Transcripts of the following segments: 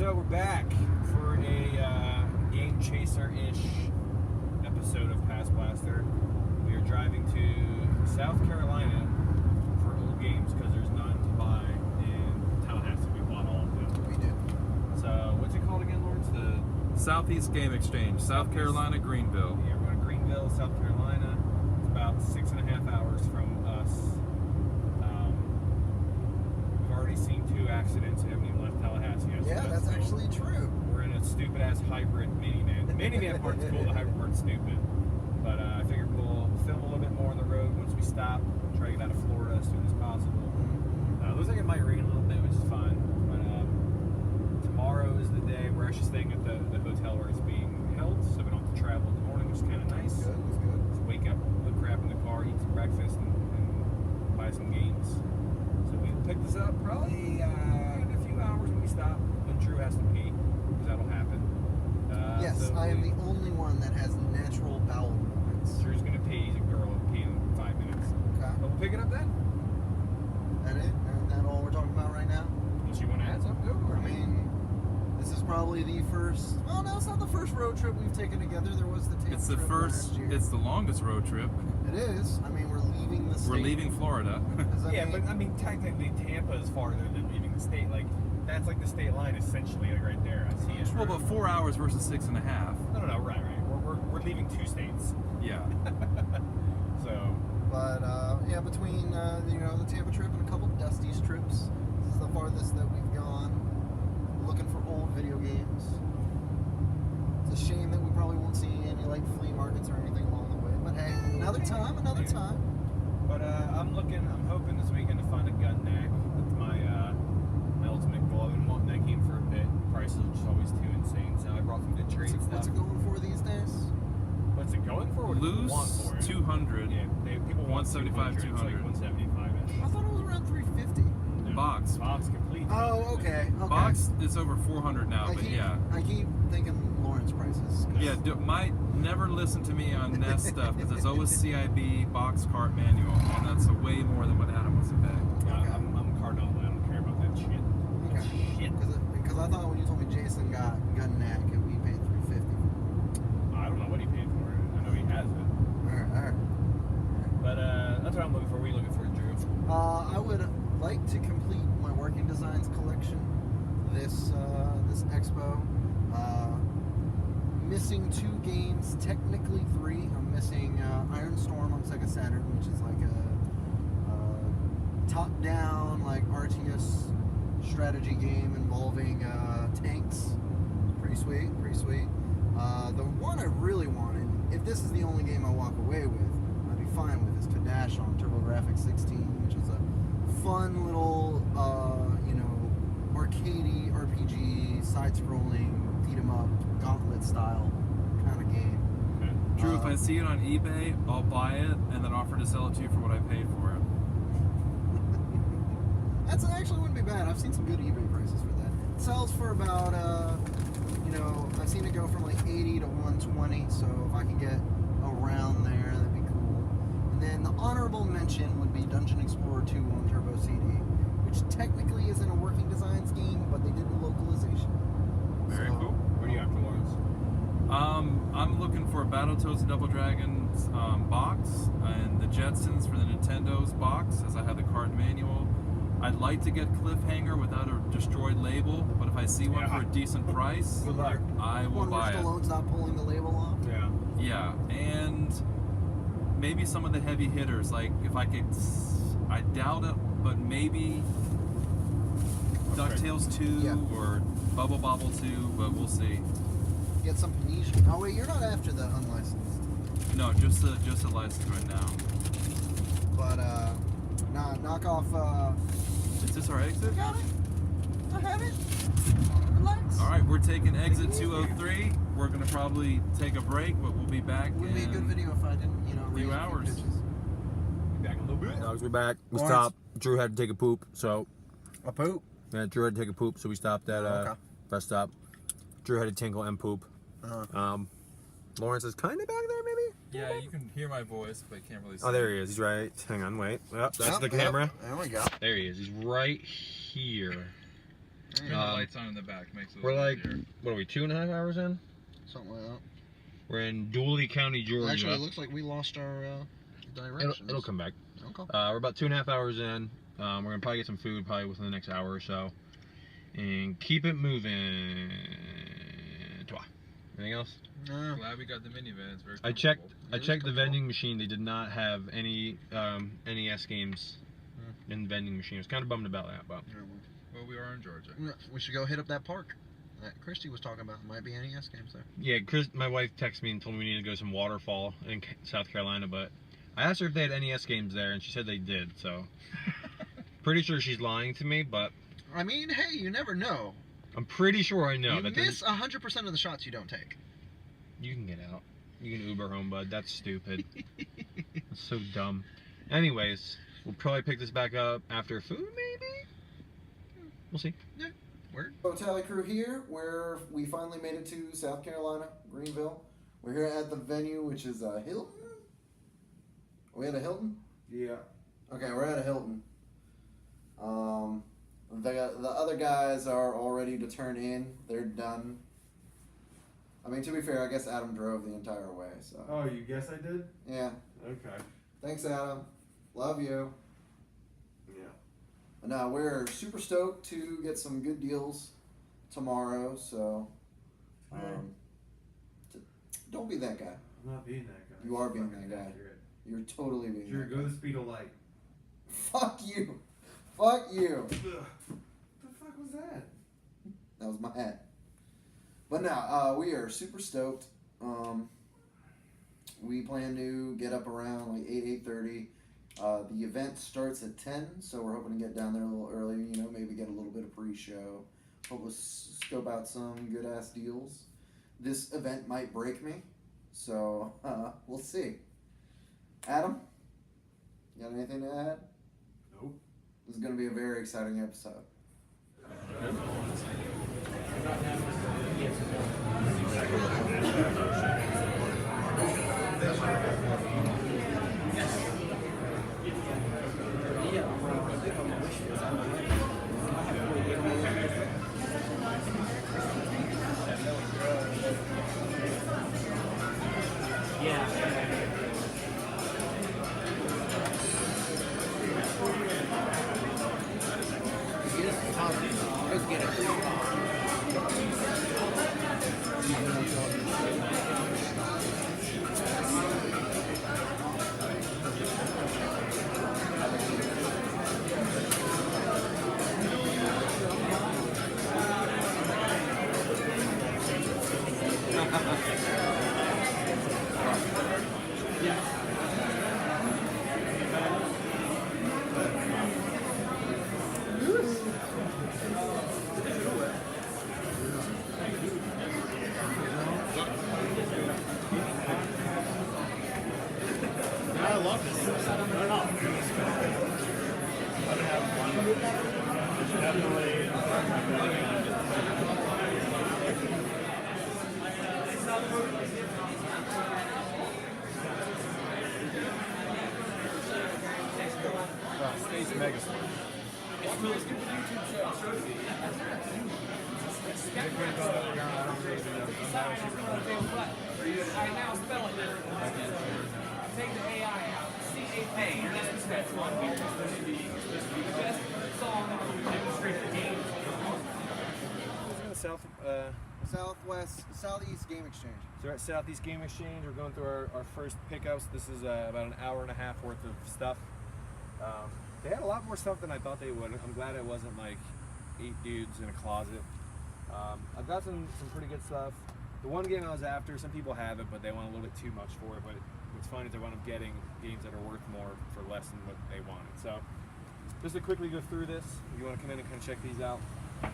So we're back for a game chaser-ish episode of PastBlaster. We are driving to South Carolina for old games because there's none to buy in Tallahassee. We bought all of them. We did. So what's it called again, Lawrence? The Southeast Game Exchange, South Carolina, Greenville. Yeah, we're going to Greenville, South Carolina. It's about 6.5 hours from us. We've already seen 2 accidents. We haven't even left Tallahassee yet. Yeah, that's actually true. We're in a stupid-ass hybrid minivan. The minivan part's cool, the hybrid part's stupid. But I figured we'll film a little bit more on the road once we stop. Try to get out of Florida as soon as possible. Looks like it might rain a little bit, which is fine. But tomorrow is the day. We're actually staying at the hotel where it's being held, so we don't have to travel in the morning, which is kind of nice. Good, that's good. Just wake up, put crap in the car, eat some breakfast, and buy some games. So we'll pick this up probably in a few hours when we stop, when Drew has to pee, because that'll happen. Yes, so I am the only one that has natural bowel movements. Drew's going to pee. He's a girl. He'll pee in 5 minutes. Okay. But we'll pick it up then. That it? Is that all we're talking about right now? Unless you want to add something, go for it. I mean, this is probably the first. Oh no, it's not the first road trip we've taken together. There was the Tampa It's the trip first, last year. it's the longest road trip. It is. I mean, we're leaving the state. We're leaving Florida. Yeah, but I mean, technically, Tampa is farther than leaving the state. Like, that's like the state line, essentially, like right there. I see it. Well, but 4 hours versus 6.5. No, right. We're leaving 2 states. Yeah. So. But yeah, between the Tampa trip and a couple of Dusty's trips, this is the farthest that we've gone. Looking for old video games. It's a shame that we probably won't see any like flea markets or anything along the way. But hey, another time. But I'm hoping this weekend to find a gun neck. That's my ultimate goal. I've been wanting that game for a bit. Prices are just always too insane. So I brought some good trade stuff. What's it going for these days? What's it going for? What do people want Loose for it? 200. Yeah, people want 175, 200. It's like 175-ish. I thought it was around 350. No. Box. Box complete. Oh, okay. Box is over 400 now, but yeah. I keep thinking Lawrence prices. Yeah, never listen to me on NES stuff because it's always CIB box cart manual, and that's a way more than what Adam wants to pay. I'm cardinal. I don't care about that shit. Okay. Shit. Because I thought when you told me Jason got gun neck and we paid 350. I don't know what he paid for it. I know he has it. Alright. But that's what I'm looking for. What are you looking for, Drew? I would like to complete my working designs collection this expo. Missing 2 games, technically 3. I'm missing Iron Storm on Sega Saturn, which is like a top-down like RTS strategy game involving tanks. Pretty sweet. The one I really wanted, if this is the only game I walk away with, I'd be fine with, is Kadash on TurboGrafx 16, which is a fun little, arcadey RPG, side-scrolling, beat-em-up, gauntlet style kind of game. Okay. Drew, if I see it on eBay, I'll buy it and then offer to sell it to you for what I paid for it. That's actually wouldn't be bad. I've seen some good eBay prices for that. It sells for about, I've seen it go from like 80 to 120, so if I can get around there, that'd be cool. And then the honorable mention would be Dungeon Explorer 2 on Turbo CD, which technically isn't a working designs game, but they did a localization. Very cool. What do you have for Lawrence? I'm looking for Battletoads and Double Dragons box and the Jetsons for the Nintendo's box, as I have the card manual. I'd like to get Cliffhanger without a destroyed label, but if I see one for a decent price, Good luck. I will buy it. Stallone's not pulling the label off. Yeah. Yeah, and maybe some of the heavy hitters, like if I could, I doubt it, but maybe DuckTales 2 or Bubble Bobble 2, but we'll see. Get some Panesian. Oh wait, you're not after the unlicensed. No, just a license right now. But knock off. Is this our exit? Got it. I have it. Relax. All right, we're taking exit 203. We're gonna probably take a break, but we'll be back Would be a good video if I didn't, a few hours. Be back in a little bit. Dogs, we're back. We Lawrence. stopped. Drew had to take a poop, so A poop. yeah, Drew had to take a poop, so we stopped at Okay. rest stop. Drew had to tinkle and poop. Lawrence is kind of back there, maybe. Yeah, you can hear my voice, but can't really see. Oh, there he is. He's right. Hang on, wait. Yep, that's the camera. There we go. There he is. He's right here. Turn the lights on in the back makes it. We're like, easier. what are we, 2.5 hours in? Something like that. We're in Dooley County, Georgia. Actually, it looks like we lost our directions. It'll come back. Okay. We're about 2.5 hours in. We're gonna probably get some food probably within the next hour or so, and keep it moving. Anything else? Glad we got the minivan. It's very I checked the vending machine. They did not have any NES games in the vending machine. I was kind of bummed about that, but well, we are in Georgia. We should go hit up that park that Christy was talking about. There might be NES games there. yeah, my wife texted me and told me we need to go to some waterfall in South Carolina, but I asked her if they had NES games there, and she said they did. So pretty sure she's lying to me, but I mean, hey, you never know. I'm pretty sure I know. You miss 100% of the shots you don't take. You can get out. You can Uber home, bud. That's stupid. That's so dumb. Anyways, we'll probably pick this back up after food, maybe? We'll see. Yeah. Word. So Tally Crew here, where we finally made it to South Carolina, Greenville. We're here at the venue, which is Hilton. Are we at a Hilton? Yeah. Okay, we're at a Hilton. The other guys are all ready to turn in. They're done. I mean, to be fair, I guess Adam drove the entire way, so. Oh, you guess I did? Yeah. Okay. Thanks, Adam. Love you. Yeah. No, we're super stoked to get some good deals tomorrow, so. Don't be that guy. I'm not being that guy. You are being Fucking that guy. accurate. You're totally being Sure, that go guy. the speed of light. Fuck you. Fuck you. Ugh. What the fuck was that? That was my hat. But no, we are super stoked. We plan to get up around like 8:30. The event starts at 10, so we're hoping to get down there a little earlier, you know, maybe get a little bit of pre-show. Hope we'll scope out some good-ass deals. This event might break me, so we'll see. Adam, you got anything to add? Nope. This is going to be a very exciting episode. Space Megazord. I now spell it. Take the AI out. C-A-K. You're not supposed to on here. It's supposed to be the best song that will demonstrate the game. Southeast Game Exchange. So we're at Southeast Game Exchange. We're going through our first pickups. This is about an hour and a half worth of stuff. They had a lot more stuff than I thought they would. I'm glad it wasn't like 8 dudes in a closet. I've got some pretty good stuff. The one game I was after, some people have it, but they want a little bit too much for it. But what's fun is I wound up getting games that are worth more for less than what they wanted. So just to quickly go through this, if you want to come in and kind of check these out. I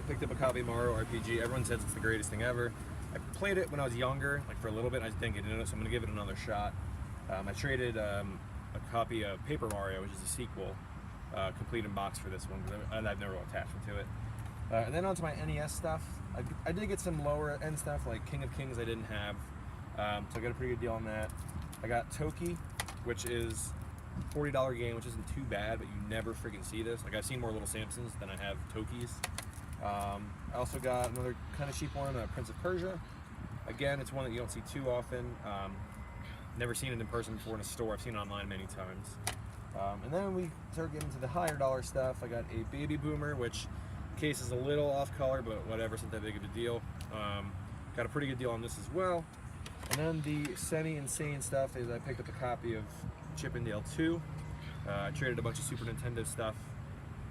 picked up a copy of Mario RPG. Everyone says it's the greatest thing ever. I played it when I was younger, like for a little bit. I just didn't get into it, so I'm gonna give it another shot. I traded a copy of Paper Mario, which is a sequel, complete in box for this one, and I've never attached to it. And then onto my NES stuff. I did get some lower end stuff like King of Kings I didn't have, so I got a pretty good deal on that. I got Toki, which is a $40 game, which isn't too bad, but you never freaking see this. Like I've seen more Little Samsons than I have Tokis. I also got another kind of cheap one, Prince of Persia. Again, it's one that you don't see too often. Never seen it in person before in a store. I've seen it online many times. And then we start getting into the higher dollar stuff. I got a Baby Boomer, which case is a little off color, but whatever, it's not that big of a deal. Got a pretty good deal on this as well. And then the semi-insane stuff is I picked up a copy of Chip and Dale 2. I traded a bunch of Super Nintendo stuff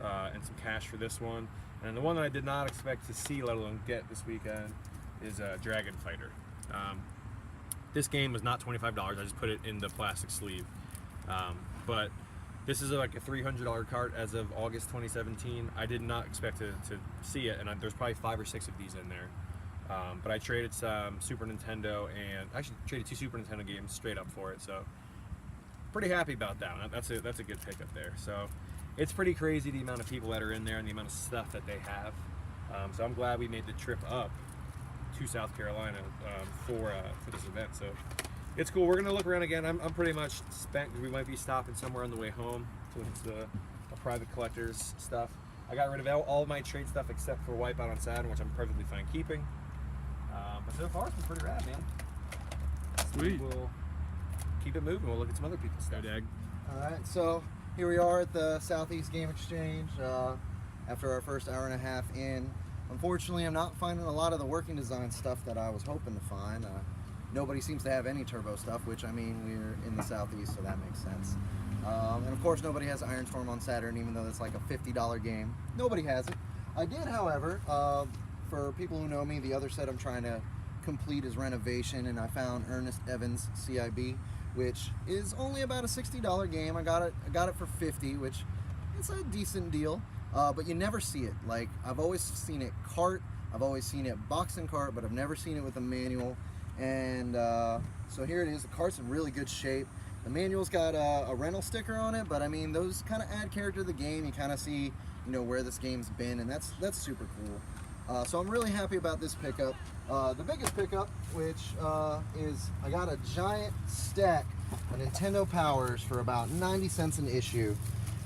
and some cash for this one. And the one that I did not expect to see, let alone get this weekend, is Dragon Fighter. This game was not $25. I just put it in the plastic sleeve. But this is like a $300 cart as of August 2017. I did not expect to see it, and there's probably 5 or 6 of these in there. But I traded some Super Nintendo, and actually traded 2 Super Nintendo games straight up for it. So pretty happy about that one. That's a good pickup there. So it's pretty crazy the amount of people that are in there and the amount of stuff that they have. So I'm glad we made the trip up to South Carolina for this event. So it's cool. We're gonna look around again. I'm pretty much spent because we might be stopping somewhere on the way home to the private collector's stuff. I got rid of all of my trade stuff except for Wipeout on Saturn, which I'm perfectly fine keeping. But so far it's been pretty rad, man. Sweet. We'll keep it moving. We'll look at some other people's stuff. Dag. All right, so here we are at the Southeast Game Exchange after our first hour and a half in. Unfortunately, I'm not finding a lot of the working design stuff that I was hoping to find. Nobody seems to have any turbo stuff, which, I mean, we're in the Southeast, so that makes sense. And of course, nobody has Iron Storm on Saturn, even though it's like a $50 game. Nobody has it. I did, however, for people who know me, the other set I'm trying to complete is Renovation, and I found Ernest Evans CIB, which is only about a $60 game. I got it for $50, which is a decent deal. But you never see it. Like, I've always seen it cart, I've always seen it box and cart, but I've never seen it with a manual. And so here it is. The cart's in really good shape. The manual's got a rental sticker on it, but I mean, those kind of add character to the game. You kind of see, you know, where this game's been, and that's super cool. So I'm really happy about this pickup. The biggest pickup, which is I got a giant stack of Nintendo Powers for about 90 cents an issue.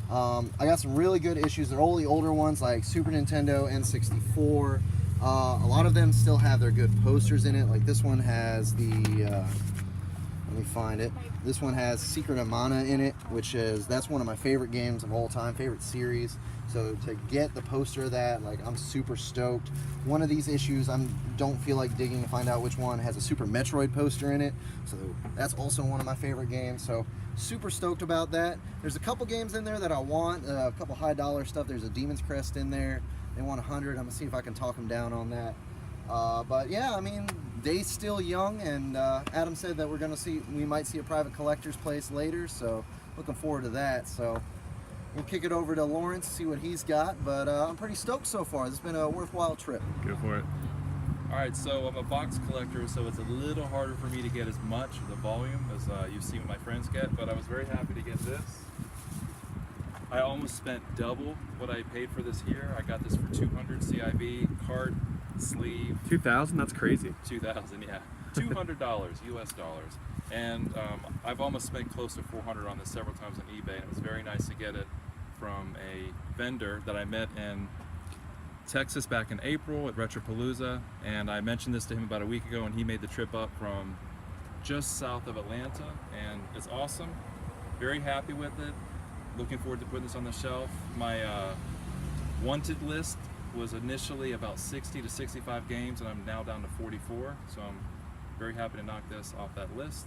I got some really good issues. They're all the older ones, like Super Nintendo, N64. A lot of them still have their good posters in it. Like this one has the, let me find it. This one has Secret of Mana in it, that's one of my favorite games of all time, favorite series. So to get the poster of that, like, I'm super stoked. One of these issues, I don't feel like digging to find out which one, has a Super Metroid poster in it. So that's also one of my favorite games. So super stoked about that. There's a couple games in there that I want, a couple high dollar stuff. There's a Demon's Crest in there. They want 100. I'm gonna see if I can talk them down on that. But yeah, I mean, day's still young, and Adam said that we might see a private collector's place later, so looking forward to that. So we'll kick it over to Lawrence, see what he's got, but I'm pretty stoked so far. This has been a worthwhile trip. Go for it. All right, so I'm a box collector, so it's a little harder for me to get as much of the volume as you've seen my friends get, but I was very happy to get this. I almost spent double what I paid for this here. I got this for 200 CIB, cart, sleeve. 2,000? That's crazy. 2,000, yeah. $200 US dollars. And I've almost spent close to 400 on this several times on eBay, and it was very nice to get it from a vendor that I met in Texas back in April at Retropalooza, and I mentioned this to him about a week ago, and he made the trip up from just south of Atlanta, and it's awesome. Very happy with it. Looking forward to putting this on the shelf. My wanted list was initially about 60 to 65 games, and I'm now down to 44, so I'm very happy to knock this off that list.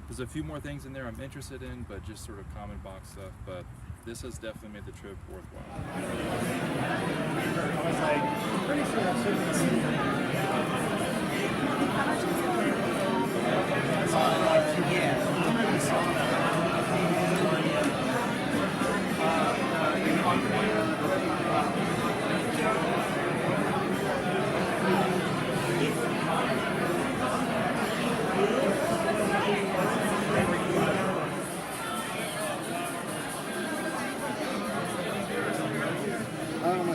There's a few more things in there I'm interested in, but just sort of common box stuff, but this has definitely made the trip worthwhile. I was like, pretty sure that should I don't know.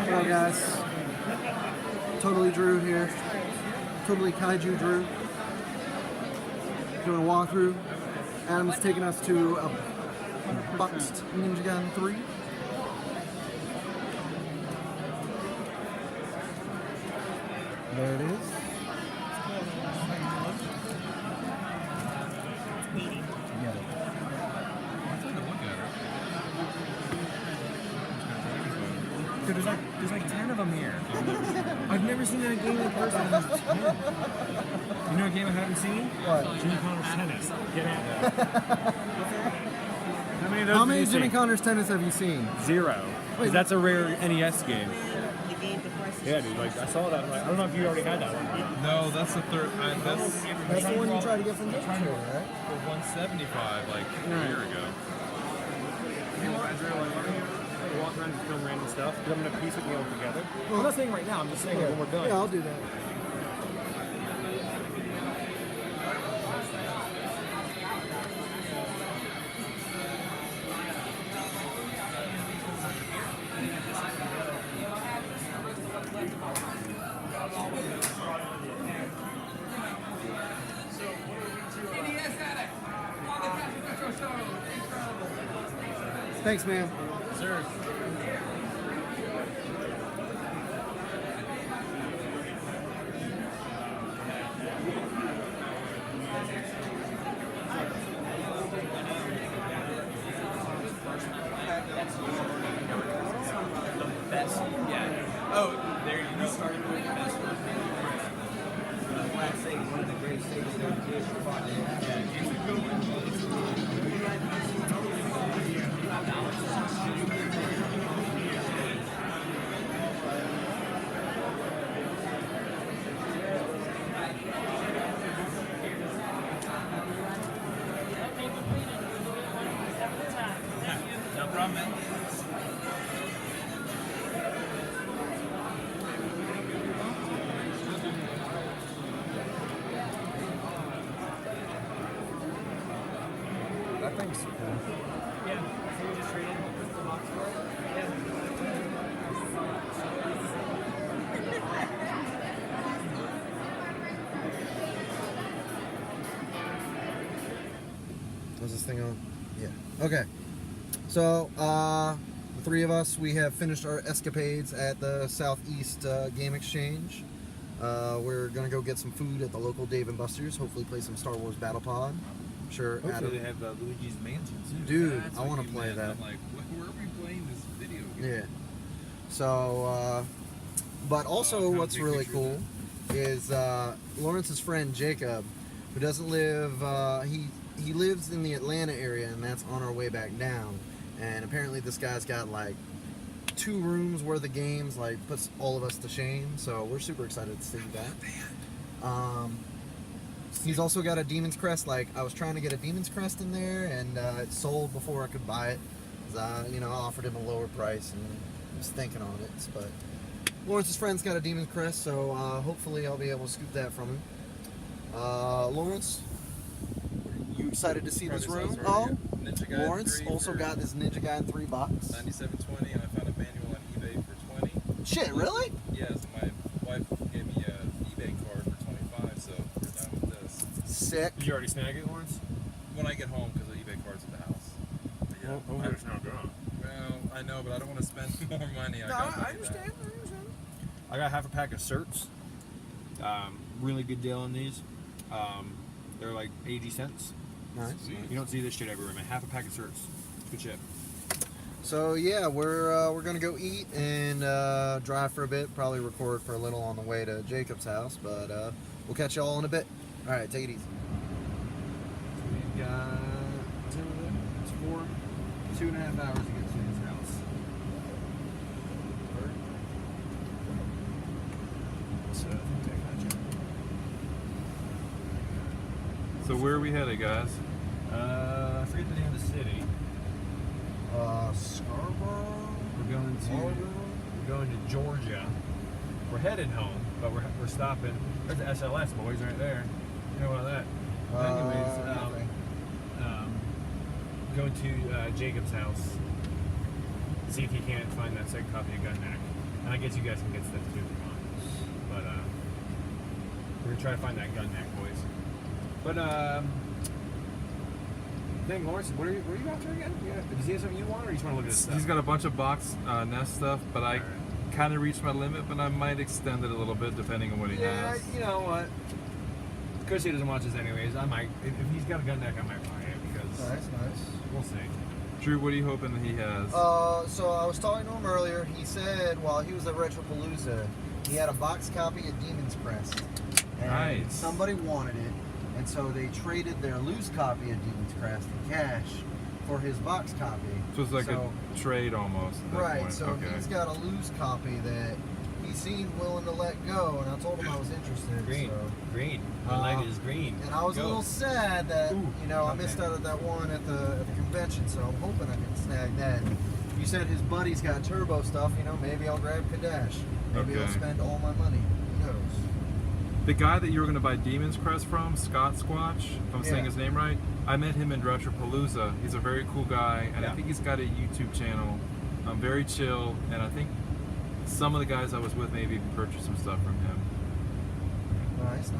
Hello guys, Totally Drew here, Totally Kaiju Drew, doing a walkthrough. Adam's taking us to a boxed Ninja Gun 3. There it is. Get it. I'm trying to look at her. Dude, there's like 10 of them here. I've never seen that game in person. There's 10. You know a game I haven't seen? What? Jimmy Connor's Tennis. Get out. How many of those How have many you Jimmy seen? Connor's tennis have you seen? 0. Wait, That's a rare NES game. Yeah, dude. Like I saw that. Like, I don't know if you already had that one. No, that's the third. That's That's the one you tried to get from Nintendo, right? for 175 like a year ago. You want to walk around and film random stuff? Because I'm gonna piece it all together. I'm not saying right now. I'm just saying when we're done. Yeah, I'll do that. Thanks, man. Sure. Best. Yeah. Oh, there you go. Started with the best one. Last thing, one of the greatest things that we did for fun. Yeah, it's a good one. No problem, man. That thing's cool. Yeah. So we just traded the box for it? Was this thing on? Yeah. Okay. So, the three of us, we have finished our escapades at the Southeast Game Exchange. We're gonna go get some food at the local Dave & Buster's. Hopefully, play some Star Wars Battle Pod. I'm sure. Hopefully Adam, they have Luigi's Mansion too. dude, That's I what want to you play meant. that. I'm like, where are we playing this video game? Yeah. So, but also I'll what's take really pictures of cool is Lawrence's friend Jacob, who doesn't live, he lives in the Atlanta area, and that's on our way back down. And apparently this guy's got like 2 rooms worth of games, like puts all of us to shame. So we're super excited to see that. He's also got a Demon's Crest. Like, I was trying to get a Demon's Crest in there, and it sold before I could buy it. 'Cause I offered him a lower price, and I was thinking on it. But Lawrence's friend's got a Demon's Crest, so hopefully I'll be able to scoop that from him. Lawrence, you excited to see this room? Oh, Ninja Gaiden Lawrence 3 also for got this Ninja Gaiden 3 box. $97.20, and I found a manual on eBay for $20. Shit, really? Yes, my wife gave me an eBay card for $25, so we're done with this. Sick. Did you already snag it, Lawrence? When I get home, because the eBay card's at the house. But yeah, Oh, there's no gone. well, I know, but I don't want to spend more money. I got understand. I got half a pack of certs. Really good deal on these. They're like 80 cents. Nice. You don't see this shit everywhere, man. Half a pack of certs. Good shit. So yeah, we're gonna go eat and drive for a bit. Probably record for a little on the way to Jacob's house, but we'll catch y'all in a bit. All right, take it easy. We've got it's 2.5 hours to get to his house. So I think take that check. So where are we headed, guys? I forget the name of the city. Scarborough. We're going to Georgia. We're headed home, but we're stopping. There's the SLS boys right there. You know about that. Anyways, going to Jacob's house. See if he can't find that second copy of Gun Knack. And I guess you guys can get stuff too if you want. But we're gonna try to find that Gun Knack, boys. But thing, Lawrence, where are you after again? Yeah. Does he have something you want, or you just want to look at this stuff? He's got a bunch of box nest stuff, but I kind of reached my limit, but I might extend it a little bit depending on what he Yeah, has. you know what? Because he doesn't watch this anyways, I might. If he's got a gun deck, I might buy it because Nice. we'll see. Drew, what are you hoping that he has? So I was talking to him earlier. He said while he was at Retropalooza, he had a box copy of Demon's Crest. And Nice. somebody wanted it, and so they traded their loose copy of Demon's Crest in cash for his box copy. So it's like a trade almost. At that Right, point. so okay. he's got a loose copy that he seemed willing to let go, and I told him I was interested. Green, So. green. My light is green. And I was a little sad that Ooh, I missed out at that one at the convention, so I'm hoping I can snag that. You said his buddy's got turbo stuff, maybe I'll grab Kadash. Maybe I'll Okay. spend all my money. Who knows? The guy that you were going to buy Demon's Crest from, Scott Squatch, if I'm saying Yeah. his name right, I met him in Retropalooza. He's a very cool guy, and Yeah. I think he's got a YouTube channel. Very chill, and I think some of the guys I was with maybe purchased some stuff from him. Nice.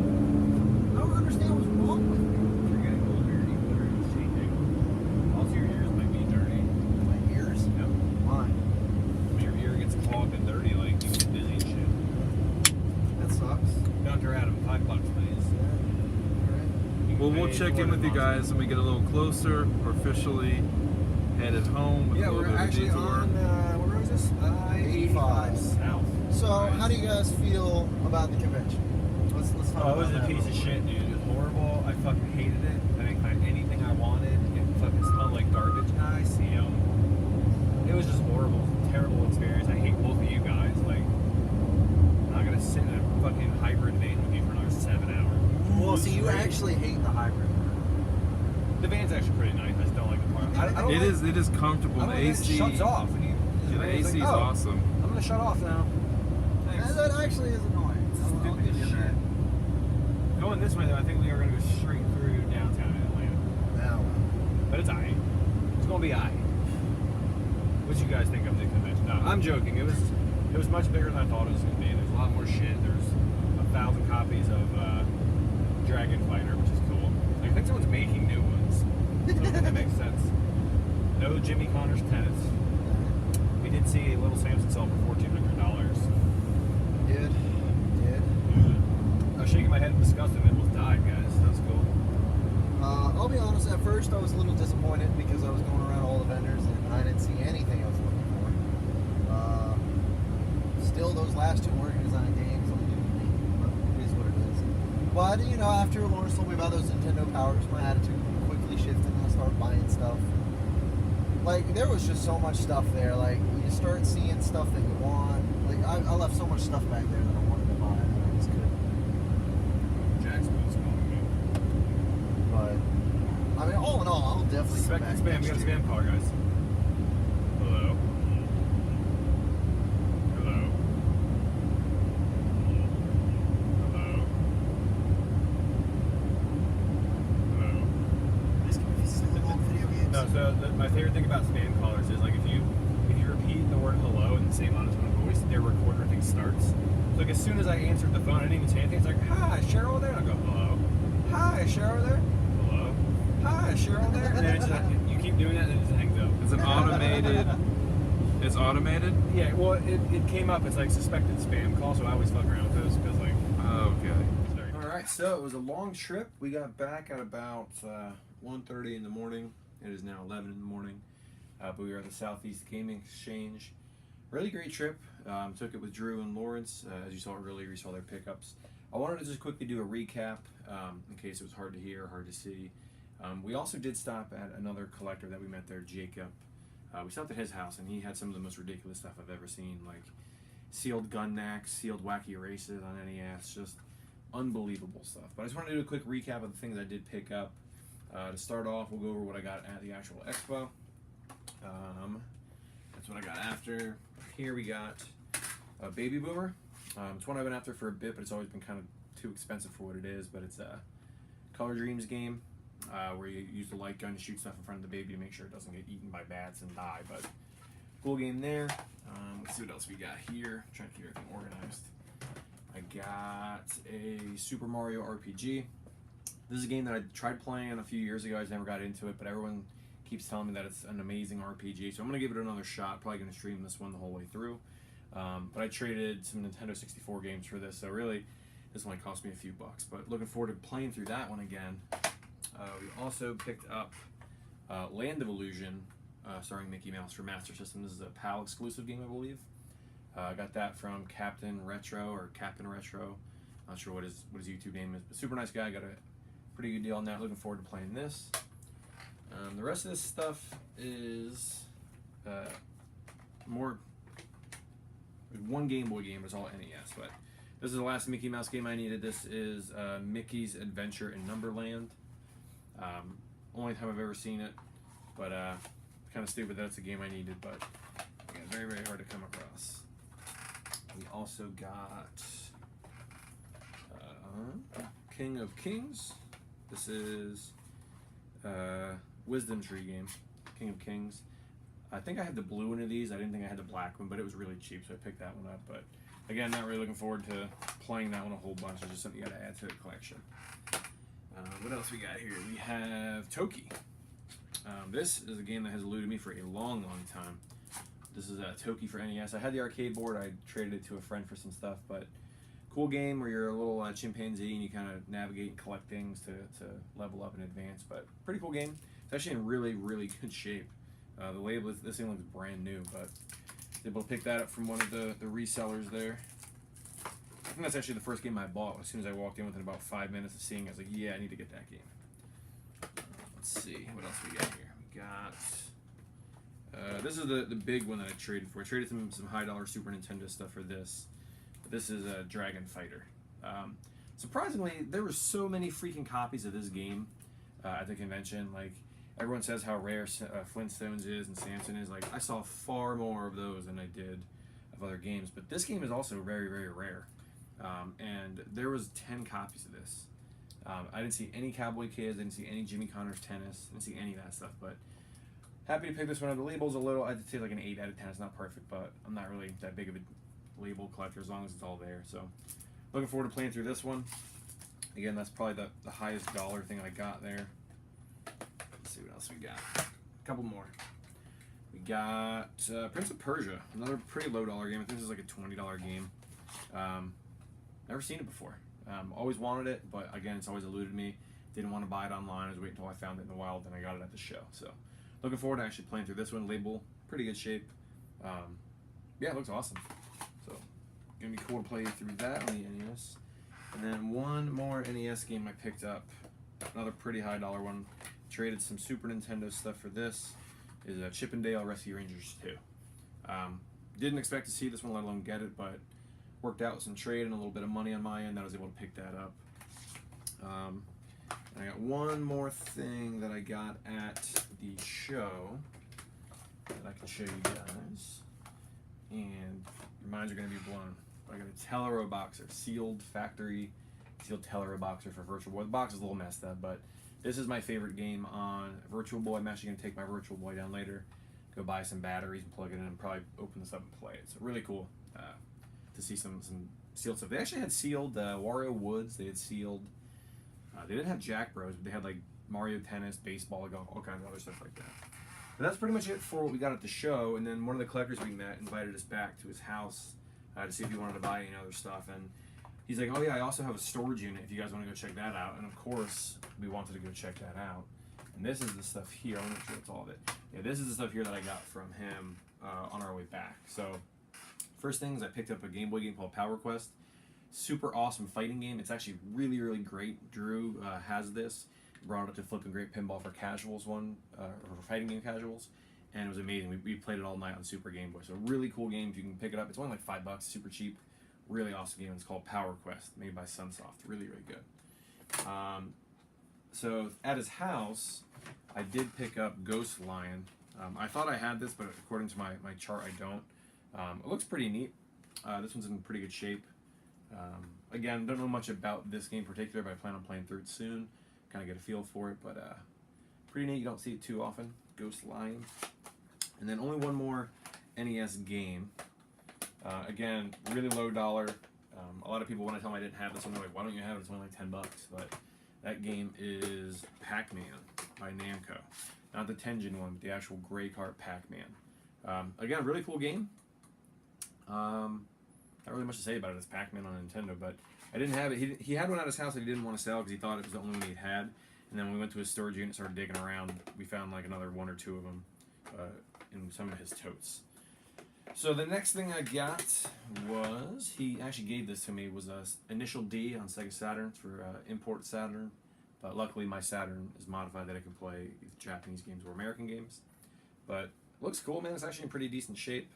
I don't understand what's wrong with me. You're getting older, you better changing. Also, your ears might be dirty. My ears? Yep. Why? When your ear gets clogged and dirty, like you get dizzy and shit. That sucks. Dr. Adam, $5, please. You can Well, we'll pay check in with you guys when we get a little closer. We're officially headed home with Yeah, a little we're bit of a actually detour. on, where is this? 85 South. So, Nice. how do you guys feel about the convention? Let's talk Oh, it about was a that piece real of quick. shit, dude. It was horrible. I fucking hated it. I didn't find anything I wanted. It fucking smelled like garbage. I see 'em. It was just horrible. It was a terrible experience. I hate both of you guys. Like, I'm not gonna sit in a fucking hybrid van with you for another 7 hours. Well, see, you actually hate the hybrid. The van's actually pretty nice. I just don't like the part. I don't It like, is comfortable. I The don't like it AC shuts off. And you, Yeah, the it's AC is like, oh, awesome. I'm gonna shut off now. Thanks. That actually is annoying. I'll give you that. Going this way though, I think we are gonna go straight through downtown Atlanta. Now, But it's aight. It's gonna be aight. What you guys think of the convention? No, I'm joking. It was much bigger than I thought it was gonna be. There's a lot more shit. There's 1,000 copies of Dragon Fighter, which is cool. Like, I think someone's making new ones. So that makes sense. No Jimmy Connor's tennis. We did see a little Samson sell for $1,400. did. I was shaking my head in disgust and it almost died, guys. That's cool. I'll be honest, at first I was a little disappointed because I was going around all the vendors and I didn't see anything I was looking for. Still, those last two Oregon Design games, I'm doing, but it is what it is. But, after Lawrence told me about those Nintendo Powers, my attitude quickly shifted and I started buying stuff. Like, there was just so much stuff there. Like, you start seeing stuff that you want. Like, I left so much stuff back there that I wanted to buy and I just couldn't. Jacksonville's calling me. But, I mean, all in all, I'll definitely come back Spam. We next got a year. spam caller, guys. Hello. Hello. Hello. Hello. This can be so long video games. No, so my favorite thing about spam callers is like if you repeat the word hello in the same monotone voice, their recorder thing starts. So like as soon as I answered the phone, I didn't even say anything. It's like, hi, Cheryl there. And I go, hello. Hi, Cheryl there. Hello. Hi, Cheryl there. And then it's just like, you keep doing that, and it just hangs up. It's an automated. It's automated. Yeah, well, it came up as like suspected spam call, so I always fuck around with those because like. Okay. All right, so it was a long trip. We got back at about 1:30 in the morning. It is now 11 in the morning, but we were at the Southeast Gaming Exchange. Really great trip. Took it with Drew and Lawrence. As you saw earlier, you saw their pickups. I wanted to just quickly do a recap in case it was hard to hear, hard to see. We also did stop at another collector that we met there, Jacob. We stopped at his house, and he had some of the most ridiculous stuff I've ever seen, like sealed gun knacks, sealed wacky erases on NES, just unbelievable stuff. But I just wanted to do a quick recap of the things I did pick up. To start off, we'll go over what I got at the actual expo. That's what I got after. Here we got a Baby Boomer. It's one I've been after for a bit, but it's always been kind of too expensive for what it is. But it's a Color Dreams game where you use the light gun to shoot stuff in front of the baby to make sure it doesn't get eaten by bats and die. But cool game there. Let's see what else we got here. I'm trying to keep everything organized. I got a Super Mario RPG. This is a game that I tried playing a few years ago. I just never got into it, but everyone keeps telling me that it's an amazing RPG, so I'm going to give it another shot. Probably going to stream this one the whole way through. But I traded some Nintendo 64 games for this, so really this one cost me a few bucks. But looking forward to playing through that one again. We also picked up Land of Illusion, starring Mickey Mouse for Master System. This is a PAL exclusive game, I believe. I got that from Captain Retro. Not sure what his YouTube name is, but super nice guy. Got a pretty good deal on that. Looking forward to playing this. The rest of this stuff is more one Game Boy game. It's all NES, but this is the last Mickey Mouse game I needed. This is Mickey's Adventure in Numberland. Only time I've ever seen it, but kind of stupid that it's a game I needed, but again, very, very hard to come across. We also got King of Kings. This is Wisdom Tree game, King of Kings. I think I had the blue one of these. I didn't think I had the black one, but it was really cheap, so I picked that one up. But again, not really looking forward to playing that one a whole bunch. It's just something you got to add to the collection. What else we got here? We have Toki. This is a game that has eluded me for a long, long time. This is Toki for NES. I had the arcade board. I traded it to a friend for some stuff, but cool game where you're a little chimpanzee and you kind of navigate and collect things to level up and advance. But pretty cool game. It's actually in really, really good shape. The label, this thing looks brand new, but I was able to pick that up from one of the resellers there. I think that's actually the first game I bought. As soon as I walked in, within about 5 minutes of seeing it, I was like, yeah, I need to get that game. Let's see, what else we got here? We got, this is the big one that I traded for. I traded some high dollar Super Nintendo stuff for this. But this is a Dragon Fighter. Surprisingly, there were so many freaking copies of this game at the convention. Like, everyone says how rare Flintstones is and Samson is. Like, I saw far more of those than I did of other games. But this game is also very, very rare. And there was 10 copies of this. I didn't see any Cowboy Kids, I didn't see any Jimmy Connors Tennis, I didn't see any of that stuff, but happy to pick this one up. The label's a little, I'd say like an 8 out of 10. It's not perfect, but I'm not really that big of a label collector as long as it's all there. So looking forward to playing through this one. Again, that's probably the highest dollar thing I got there. Let's see what else we got. A couple more. We got Prince of Persia, another pretty low dollar game. I think this is like a $20 game. Never seen it before. Always wanted it, but again, it's always eluded me. Didn't want to buy it online. I was waiting until I found it in the wild, and I got it at the show. So, looking forward to actually playing through this one. Label, pretty good shape. Yeah, it looks awesome. So, gonna be cool to play through that on the NES. And then one more NES game I picked up. Another pretty high dollar one. Traded some Super Nintendo stuff for this. Is Chip 'n Dale Rescue Rangers 2. Didn't expect to see this one, let alone get it, but worked out with some trade and a little bit of money on my end. I was able to pick that up. And I got one more thing that I got at the show that I can show you guys. And your minds are going to be blown. I got a Tellero boxer, sealed factory, sealed Tellero boxer for Virtual Boy. The box is a little messed up, but this is my favorite game on Virtual Boy. I'm actually going to take my Virtual Boy down later, go buy some batteries and plug it in and probably open this up and play it. So really cool. To see some sealed stuff. They actually had sealed Wario Woods. They had sealed. They didn't have Jack Bros, but they had like Mario Tennis, baseball, golf, all kinds of other stuff like that. But that's pretty much it for what we got at the show. And then one of the collectors we met invited us back to his house to see if we wanted to buy any other stuff. And he's like, "Oh yeah, I also have a storage unit if you guys want to go check that out." And of course, we wanted to go check that out. And this is the stuff here. I'm not sure it's all of it. Yeah, this is the stuff here that I got from him on our way back. So. First thing is I picked up a Game Boy game called Power Quest. Super awesome fighting game. It's actually really, really great. Drew has this. Brought it to Flippin' Great Pinball for casuals or for fighting game casuals. And it was amazing. We played it all night on Super Game Boy. So really cool game if you can pick it up. It's only like $5, super cheap. Really awesome game. It's called Power Quest, made by Sunsoft. Really, really good. So at his house, I did pick up Ghost Lion. I thought I had this, but according to my chart, I don't. It looks pretty neat. This one's in pretty good shape. Again, don't know much about this game in particular, but I plan on playing through it soon. Kind of get a feel for it, but pretty neat. You don't see it too often. Ghost Lion. And then only one more NES game. Again, really low dollar. A lot of people, when I tell them I didn't have this one, they're like, "Why don't you have it? It's only like $10." But That game is Pac-Man by Namco. Not the Tengen one, but the actual gray cart Pac-Man. Again, a really cool game. Not really much to say about it. It's Pac-Man on Nintendo, but I didn't have it. He had one at his house that he didn't want to sell because he thought it was the only one he had. And then when we went to his storage unit, started digging around, we found like another 1 or 2 of them in some of his totes. So the next thing I got was, he actually gave this to me, was a Initial D on Sega Saturn for import Saturn. But luckily my Saturn is modified that I can play either Japanese games or American games. But looks cool, man. It's actually in pretty decent shape.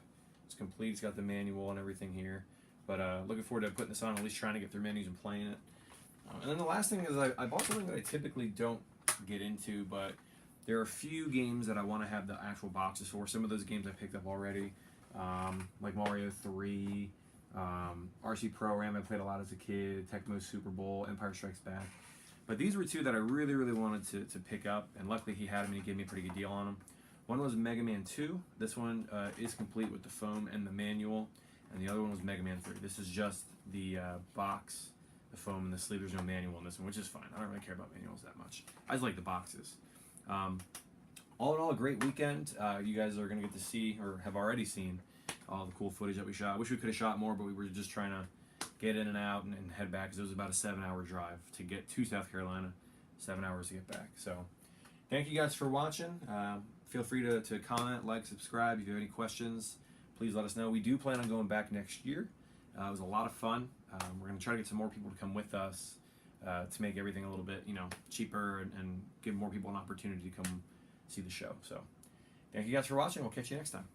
It's complete. It's got the manual and everything here. But looking forward to putting this on, at least trying to get through menus and playing it. And then the last thing is I bought something that I typically don't get into, but there are a few games that I want to have the actual boxes for. Some of those games I picked up already, like Mario 3, RC Pro Ram I played a lot as a kid, Tecmo Super Bowl, Empire Strikes Back. But these were 2 that I really, really wanted to pick up, and luckily he had them and he gave me a pretty good deal on them. One was Mega Man 2. This one is complete with the foam and the manual, and the other one was Mega Man 3. This is just the box, the foam, and the sleeve. There's no manual in this one, which is fine. I don't really care about manuals that much. I just like the boxes. All in all, a great weekend. You guys are going to get to see, or have already seen, all the cool footage that we shot. I wish we could have shot more, but we were just trying to get in and out and head back, because it was about a 7-hour drive to get to South Carolina, 7 hours to get back. So thank you guys for watching. Feel free to comment, like, subscribe. If you have any questions, please let us know. We do plan on going back next year. It was a lot of fun. We're going to try to get some more people to come with us to make everything a little bit, cheaper and give more people an opportunity to come see the show. So thank you guys for watching. We'll catch you next time.